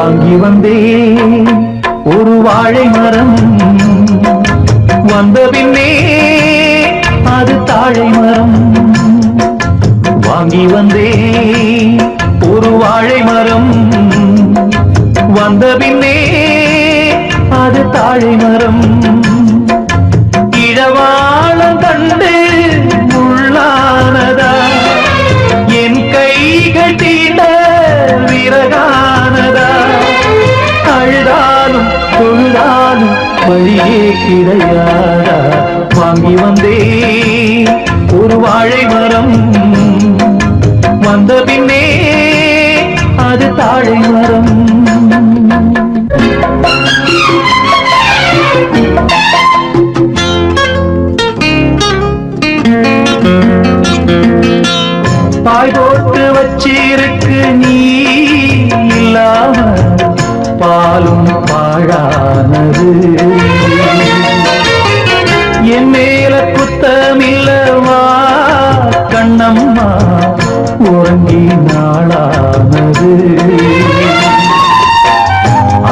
வாங்கி வந்தேன் ஒரு வாழை மரம், வந்த பின்னே அது தாழை மரம். வாங்கி வந்தேன் ஒரு வாழை மரம், வந்த பின்னே அது தாழை மரம். இழவாளம் கண்டு முள்ளானதா, என் கைகள் தீண்ட விறகானதா. அழுதாலும் தொழுதாலும் வழியே கிடையாதா. வாங்கி வந்தேன் ஒரு வாழை மரம், வந்த பின்னே அது தாழை மரம். பாய் போட்டு வச்சிருக்கு நீ இல்லாம பாலும் பாழானது. என் மேல குத்தமில்லவா கண்ணம்மா, உறங்கி நாளானது.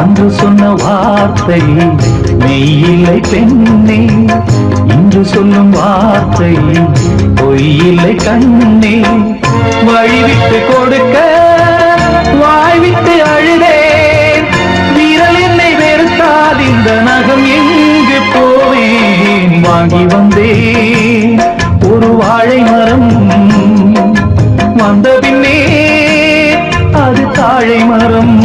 அன்று சொன்ன வார்த்தை மெய்யில்லை பெண்ணே, இன்று சொல்லும் வார்த்தை பொய்யில்லை கண்ணே. வழிவிட்டு கொடுக்க வாய்விட்டு அழுதேன், விரல் என்னை வெறுத்தால் இந்த நகம் எங்கு போவேன். வாங்கி வந்தேன் ஒரு வாழை மரம், வந்த பின்னே அது தாழை மரம்.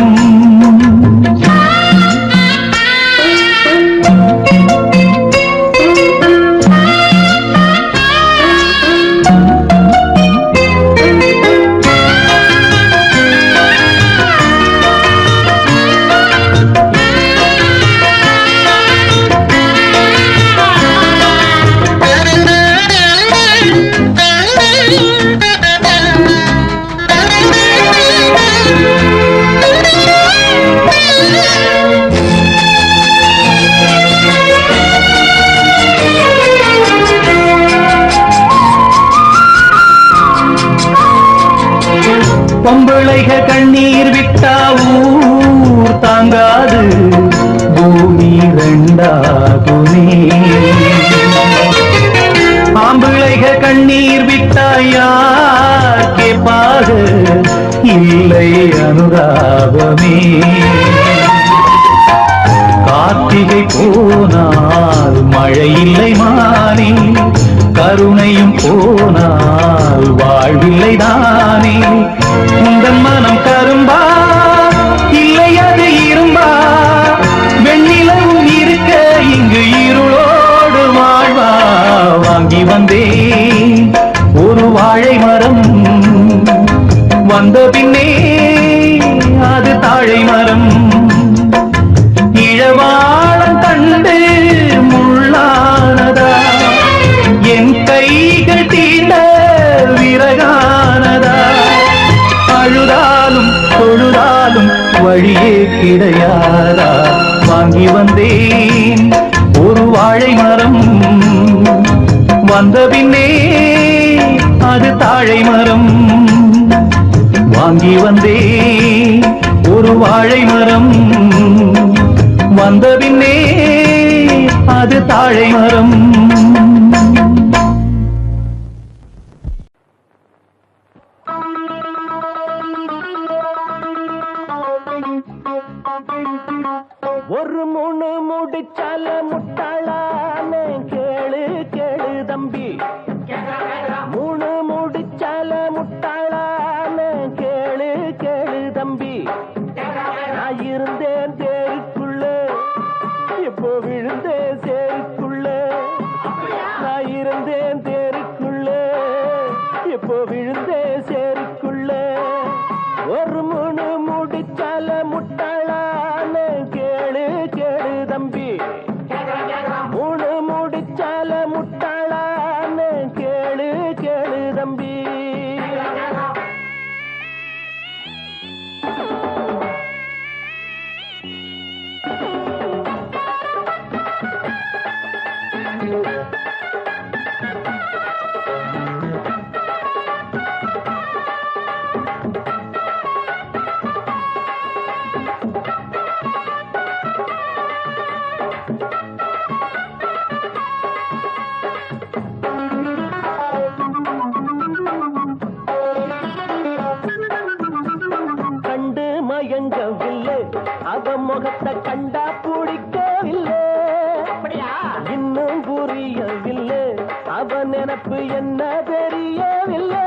பொம்பளைக கண்ணீர் விட்டா ஊர் தாங்காது, பூமி ரெண்டாகுமே. ஆம்பளைக கண்ணீர் விட்டா யார் கேட்பாக, இல்லை அனுராகமே. கார்த்திகை போனால் மழை இல்லை மானே, கருணையும் போனால் வாழ்வில்லை தானே. உந்தன் மனம் கரும்பா இல்லை அது இரும்பா, வெண்ணிலவும் இருக்க இங்கு இருளோடு வாழ்வா. வாங்கி வந்தேன் ஒரு வாழை மரம், வந்த பின்னே அது தாழை மரம். இழவாளம் கண்டு முள்ளானதா, என் கைகள் தீண்ட விறகானதா. அழுதாலும் தொழுதாலும் வழியே கிடையாதா. வாங்கி வந்தேன் ஒரு வாழை மரம், வந்த பின்னே அது தாழை மரம். வாங்கி வந்தேன் ஒரு வாழை மரம், வந்த பின்னே அது தாழை மரம். ஒரு மூணு முடிச்சால முட்டாளான கேளு கேளு தம்பி, மூணு முடிச்சால முட்டாளான கேளு கேளு தம்பி. நான் இருந்தேன் தேருக்குள்ள, இப்போ விழுந்தேன் சேருக்குள்ள. நான் இருந்தேன் தேருக்குள்ள, இப்போ விழுந்தேன் சேருக்குள்ள. ஒரு மூணு முடிச்சால முட்டாளான கேளு கேளு தம்பி, மூணு முடிச்சால முட்டாளான கேளு கேளு தம்பி. மோகத்தை கண்டா பிடிக்கவில்லை, இன்னும் புரியவில்லை, அவன் நினப்பு என்ன தெரியவில்லை.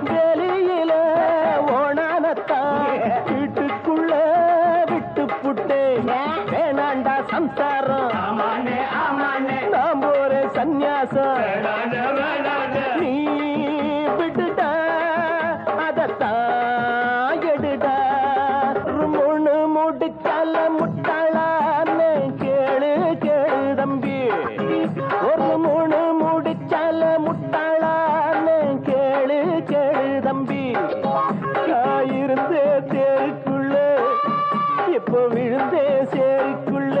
வெளியில ஓணானத்தான் வீட்டுக்குள்ள விட்டு புட்டே, வேணாண்டா சம்சாரம், நாம் ஒரு சந்நியாசம், நீ விட்டுட்டா அதத்தான் எடுடா. முன்னு முடிச்சால முட்டாளான்னு கேளு கேளு தம்பி, ஒரு மூணு முடிச்சால முட்டாளான்னு கேளு கேளு தம்பி. நான் இருந்தே தேருக்குள்ள, இப்போ விழுந்தே சேருக்குள்ள,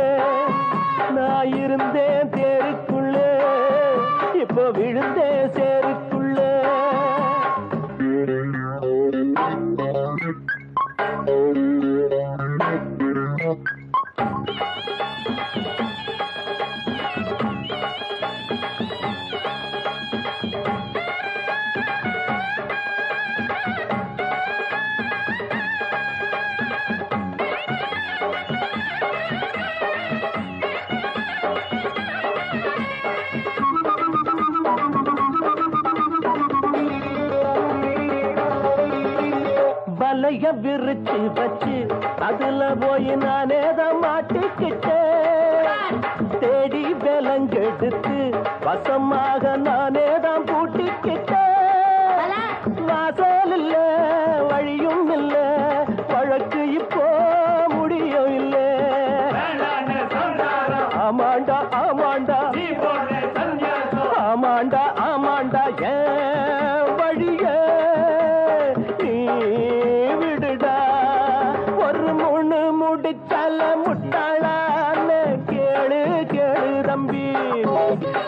நான் இருந்தேன் தேருக்குள்ள, இப்போ விழுந்தே சேருக்குள்ள. வலைய விரிச்சு வச்சு அதுல போய் நானேதான் மாட்டிக்கிட்டேன், தேடி விலங்கெடுத்து வசமாக நானேதான் பூட்டிக்கிட்டேன். வாசல் இல்ல வழியும் இல்ல, வழக்கு இப்போ முடியும் இல்ல. ஆமாண்டா ஆமாண்டா ஆமாண்டா ஆமாண்டா, ஏன் வழிய நீ விடுடா. ஒரு மூணு முடிச்சால முட்டாளான்னு கேளு கேளு தம்பி,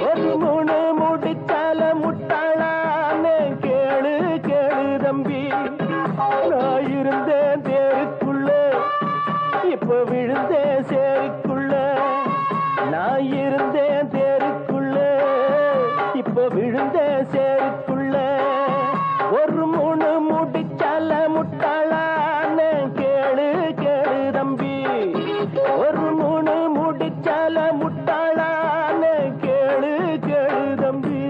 ஒரு மூணு முடிச்சால முட்டாளான்னு கேளு கேளு தம்பி. நான் இருந்தேன் தேருக்குள்ள, இப்ப விழுந்தேன் சேருக்குள்ள, நான் இருந்தேன் தேருக்குள்ள, இப்ப விழுந்தேன் சேருக்குள்ள. ஒரு மூணு முடிச்சால முட்டாளான்னு கேளு கேளு தம்பி, ஒரு மூணு முடிச்சால முட்டாளான்னு கேளு கேளு தம்பி.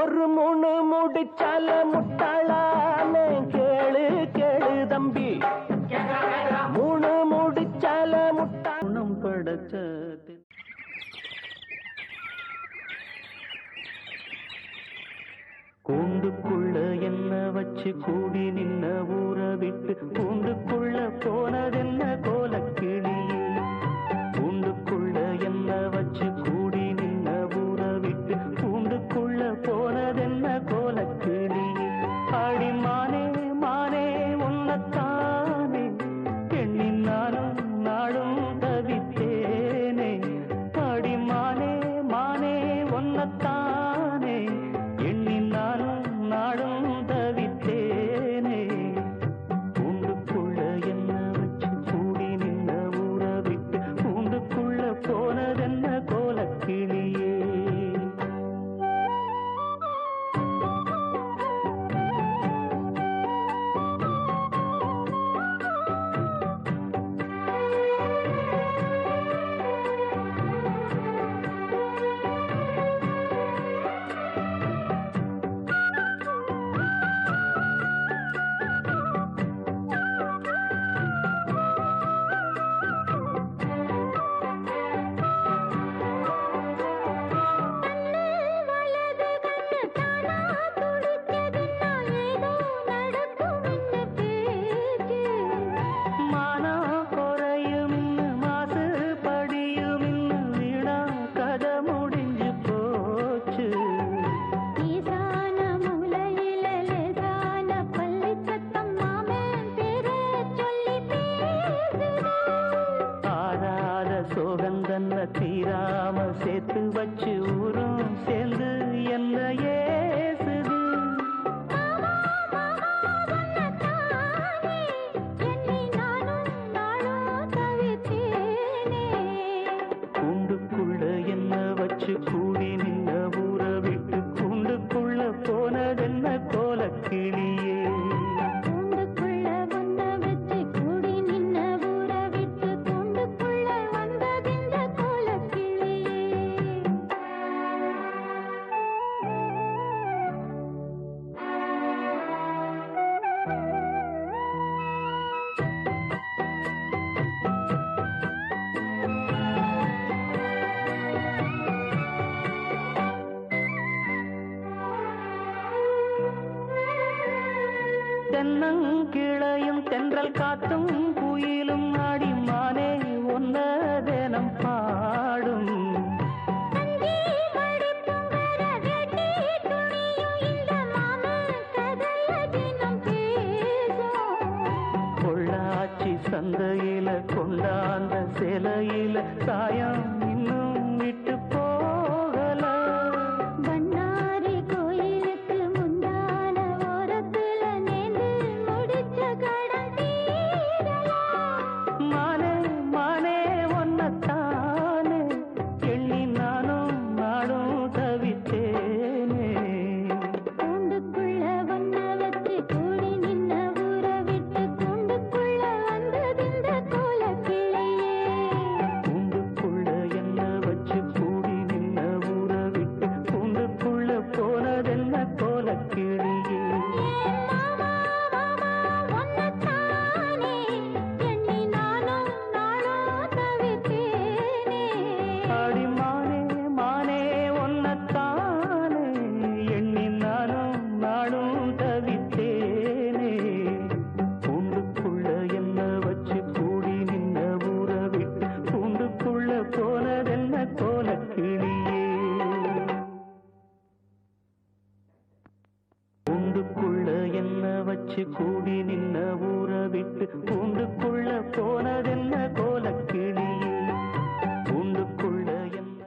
ஒரு மூணு முடிச்சால முட்டாளான்னு கேளு கேளு தம்பி, மூணு முடிச்சால முட்டாளம் படைச்சது. கூண்டுக்குள்ள என்ன வச்சு கூடி நின்ன ஊற விட்டு, கூண்டுக்குள்ள போனதென்ன கோலக்கிளி, கூண்டுக்குள்ள என்ன வச்சு கூடி நின்ன ஊற விட்டு, கூண்டுக்குள்ள போனதென்ன கோலக்கிளி. அடிமானே மானே உன்னத்தானே எண்ணி நானும் நாளும் தவித்தேனே, அடிமானே மானே உன்னத்தானே எண்ணி நானும் நாளும் தவித்தேனே. கூண்டுக்குள்ள என்ன வச்சு கூடி நின்ன ஊற விட்டு, கூண்டுக்குள்ள போனதென்ன கோலக்கிளியே. தீராம சேர்த்து வச்சு ஊரும் சேர்ந்து என்ன ஏசுது. கூண்டுக்குள்ள என்ன வச்சு கூடி நின்ன ஊற விட்டு, கூண்டுக்குள்ள போனதென்ன கோலக்கிளியே. கூண்டுக்குள்ள தென்னங்கிளையும் தென்றல் காத்தும் குயிலும் ஆடிமானே ஒன்ன தினம் பாடும். பொள்ளாச்சி சந்தையில கொண்டாந்த சிலையில சாயம் இன்னும் விட்டு போகல. பண்ணாரி கோயிலுக்கு முந்தான ஓரத்துல நேர்ந்து முடிச்ச கடன் தீரலாம். மானே மானே ஒன்னத்தானே எண்ணி நானும் நாடும் தவித்தேனே. கூண்டுக்குள்ள ஒன்ன வச்சு கூடி நின்ன ஊற விட்டு கூண்டுக்குள்ள வந்ததிந்த கோலக்கிளையே. கூண்டுக்குள்ள என்ன வச்சு கூடி நின்ன ஊற விட்டு கூண்டுக்குள்ள போனதென்ன கோலக்கிளியே. மாமா மாமா ஒன்னத்தானே எண்ணி நானும் நாளும் தவித்தேனே. ஆடி மானே மானே ஒன்னத்தானே எண்ணி நானும் நாடும் தவித்தேனே. கூண்டுக்குள்ள என்ன வச்சு கூடி நின்ன ஊற விட்டு கூண்டுக்குள்ள போனதென்ன கோலக்கிளியே. கூண்டுக்குள்ள என்ன வச்சு கூடி நின்ன ஊற விட்டு கூண்டுக்குள்ள போனதென்ன கோலக்கிளியே. கூண்டுக்குள்ள என்ன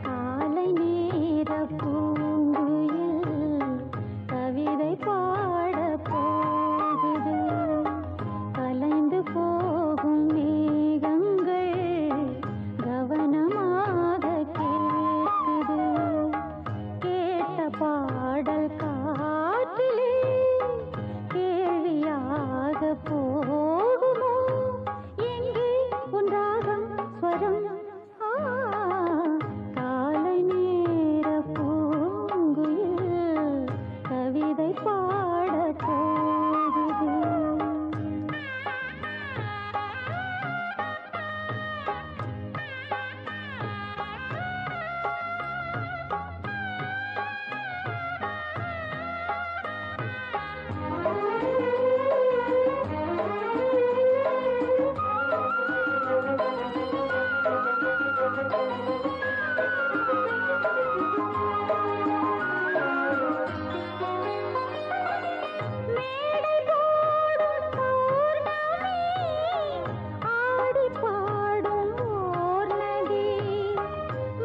காலை நேர பூங்குயில் கவிதை பாட போகுது. கலைந்து போகும் மேகங்கள் கவனமாக கேட்குது. கேட்ட பாடல் காற்றிலே கேள்வியாக போகுமோ. எங்கே உன்றாகம் ஸ்வரம் காலை நேர பூங்குயில் கவிதை பாட போகுது. மேடை போடும் பௌர்ணமி, ஆடி பாடும் ஓர் நதி.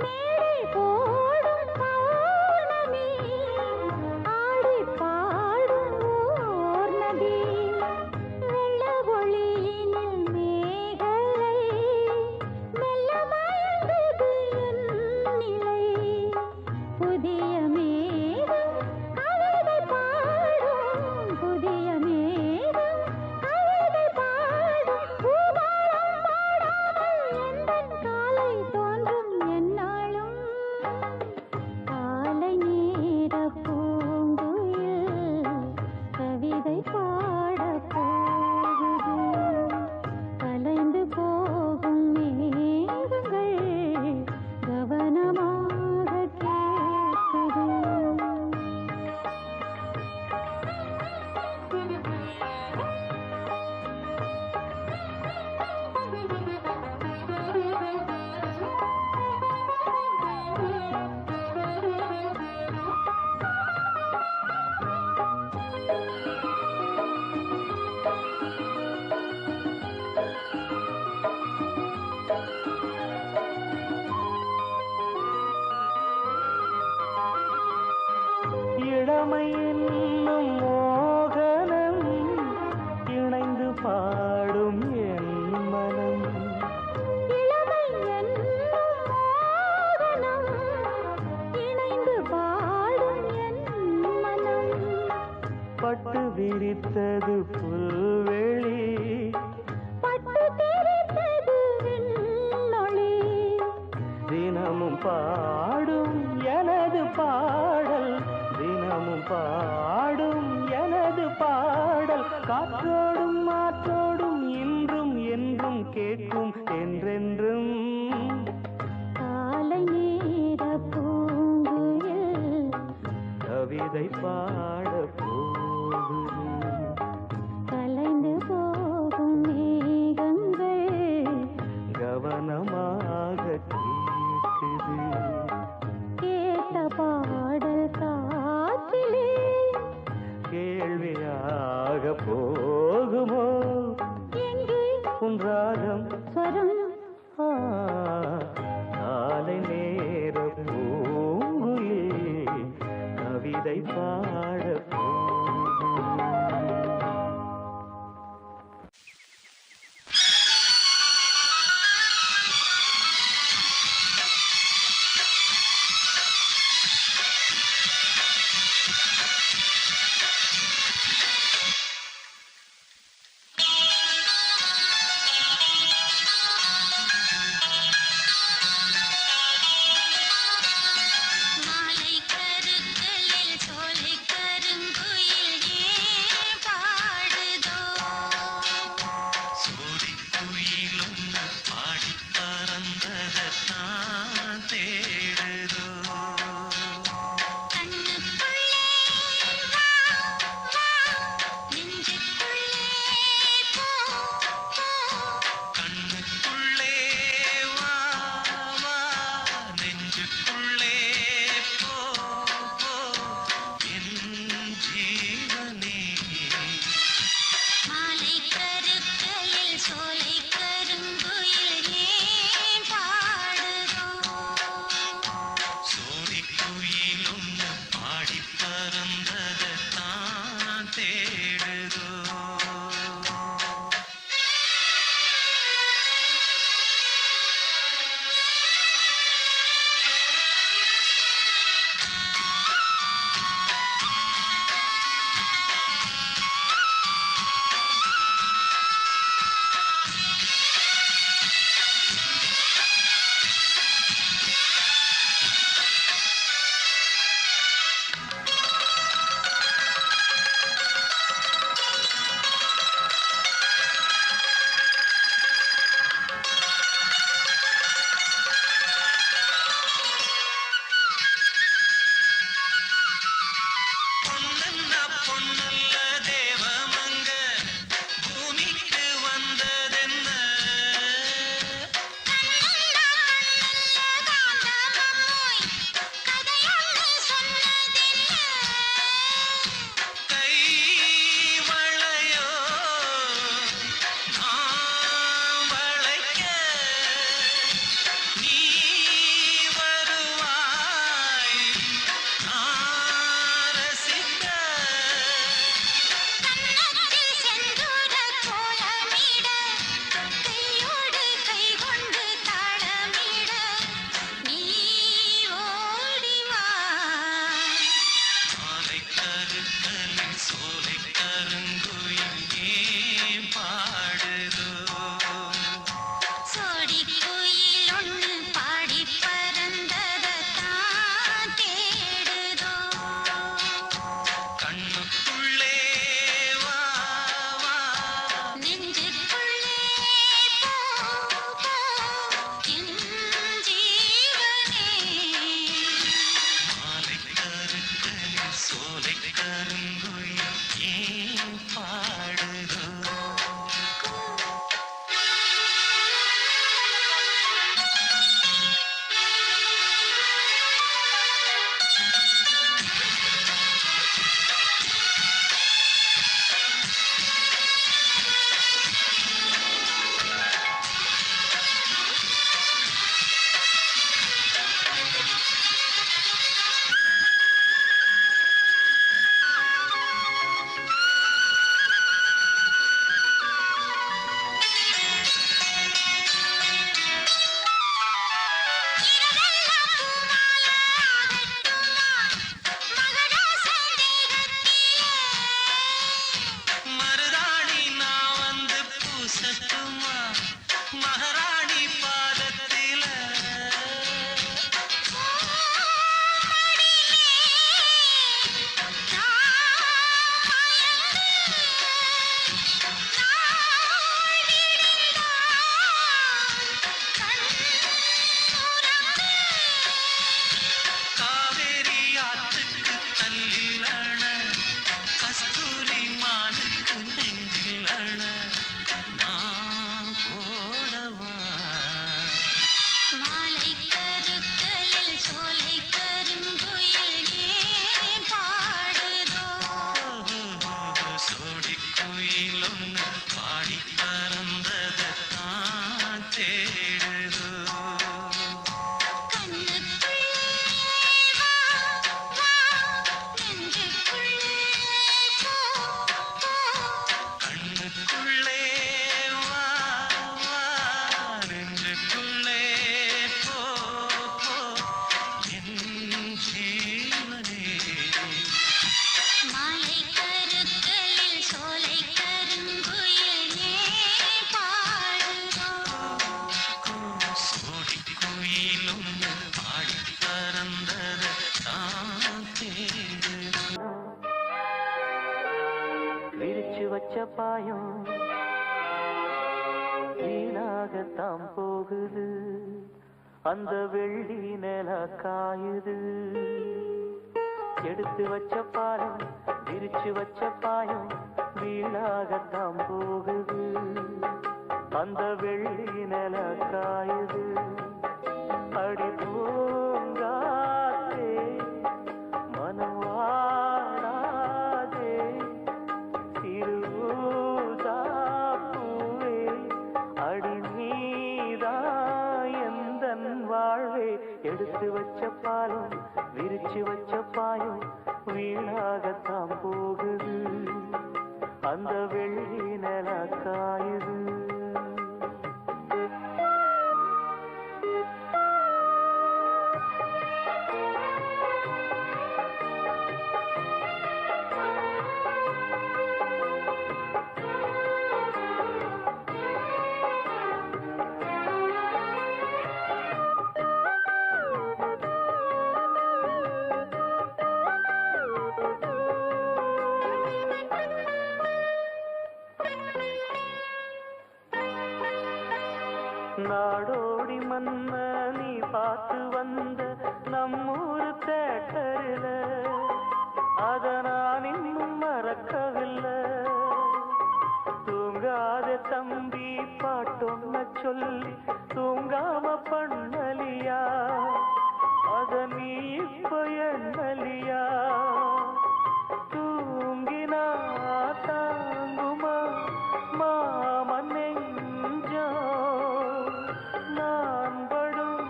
மேடை போடும் பௌர்ணமி, ஆடி பாடும் ஓர் நதி. வெள்ள ஒளியினில் மேகலை மெல்ல மயங்குது என் நிலை. புதிய மேகம் கவிதை பாடும், புதிய மேகம் கவிதை பாடும். பூபாலம் பாடாமல் எந்தன் காலை தோன்றும் எந்நாளும். காலை நேர பூங்குயில் கவிதை பாட போகுது. கலைந்து போகும் மேகங்கள் கவனமாக கேட்குது. இளமை என்னும் மோகனம் இணைந்து பாடும் என் மனம். இளமை என்னும் மோகனம் இணைந்து பாடும் என் மனம். பட்டு விரித்தது புல்வெளி, பட்டு பாடல் தினமும் பாடும் எனது பாடல் காற்றோடும் மாற்றோடும் இன்றும் என்றும் கேட்கும் என்றென்றும் காலை நேர பூங்குயில் கவிதை பாட போகுது கலைந்து போகும் மேகங்கள் கவனமாக கேட்குது கேட்ட பாடல் காற்றிலே கேள்வியாக போகுமோ எங்கே உன் ராகம் ஸ்வரம் காலை நேர பூங்குயில் கவிதை பாட மாலை கருக்களில் சோலை பாயம் வீணாகத்தான் போகுது அந்த வெள்ளி நில காயுது எடுத்து வச்ச பாலம் விரிச்சு வச்ச பாயம் வீணாகத்தான் போகுது அந்த வெள்ளி நில காயுது அடி பூங்காத்தே மனம் வாடாதே திருவூதாப்பூவே அடி நீதான் எந்தன் வாழ்வே எடுத்து வச்ச பாலம் விரிச்சு வச்ச பாயம் வீணாகத்தான் போகுது அந்த வெள்ளி நில காயுது நாடோடி மன்ன நீ பார்த்து வந்த நம்மூரு தேட்டரில் அத நான் இன்னும் மறக்கவில்லை தூங்காத தம்பி பாட்டொன்ன சொல்லி தூங்காம பண்ணலியா அத நீ இப்ப எண்ணலியா தூங்கினா தாங்குமா மாமன் நெஞ்சோ நான் படும்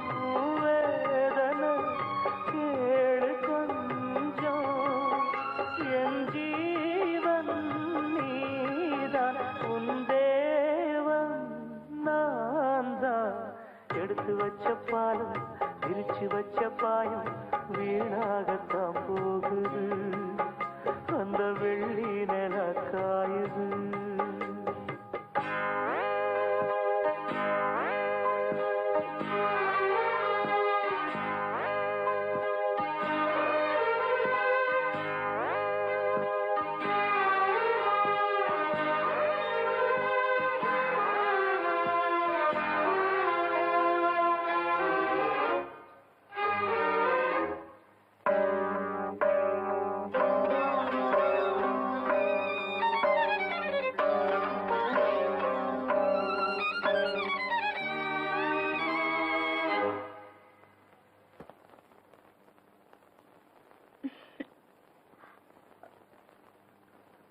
வேதனை கேளு கொஞ்சம் என் ஜீவன் நீதான் உன் தேவன் நான் தான் எடுத்து வச்ச பாலம் விரிச்சு வச்ச பாயம் வீணாகத்தான் போகுது அந்த வெள்ளி நில காயுது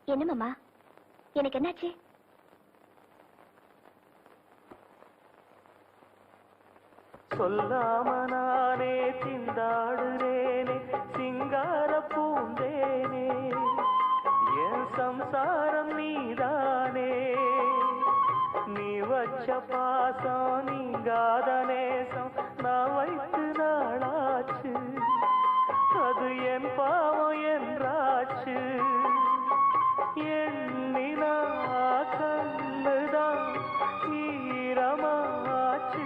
என்ன மாமா எனக்கு என்னாச்சு சொல்லாம நானே திண்டாடுறேனே சிங்கார பூந்தேனே என் சம்சாரம் நீதானே நீ வச்ச பாசம் நீங்காத நேசம் நான் வைத்து நாளாச்சு அது என் பாவம் என்றாச்சு எண்ணினா கண்ணுதான் ஈரமாச்சு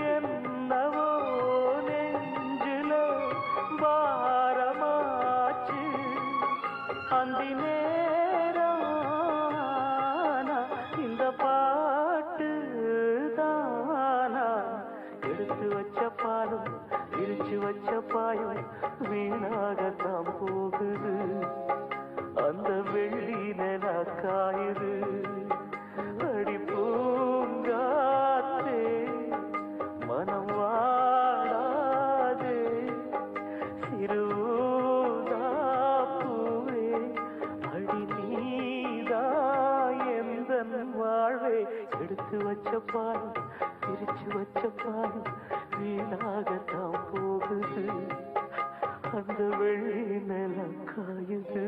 என்னவோ நெஞ்சில பாரமாச்சு அந்தி நேரம் இந்த பாட்டு தானா எடுத்து வச்ச பாலும் விரிச்சு வச்ச பாயும் வீணாகத்தான் போகுது அந்த வெள்ளி நில காயுது அடி பூங்காத்தே மனம் வாடாதே சிறுதாப்பூவே அடி நீதா எந்தன் வாழ்வே எடுத்து வச்ச பாலும் பிரிச்சு வச்ச பாலும் வீணாகத்தான் போகுது அந்த வெள்ளி நில காயுது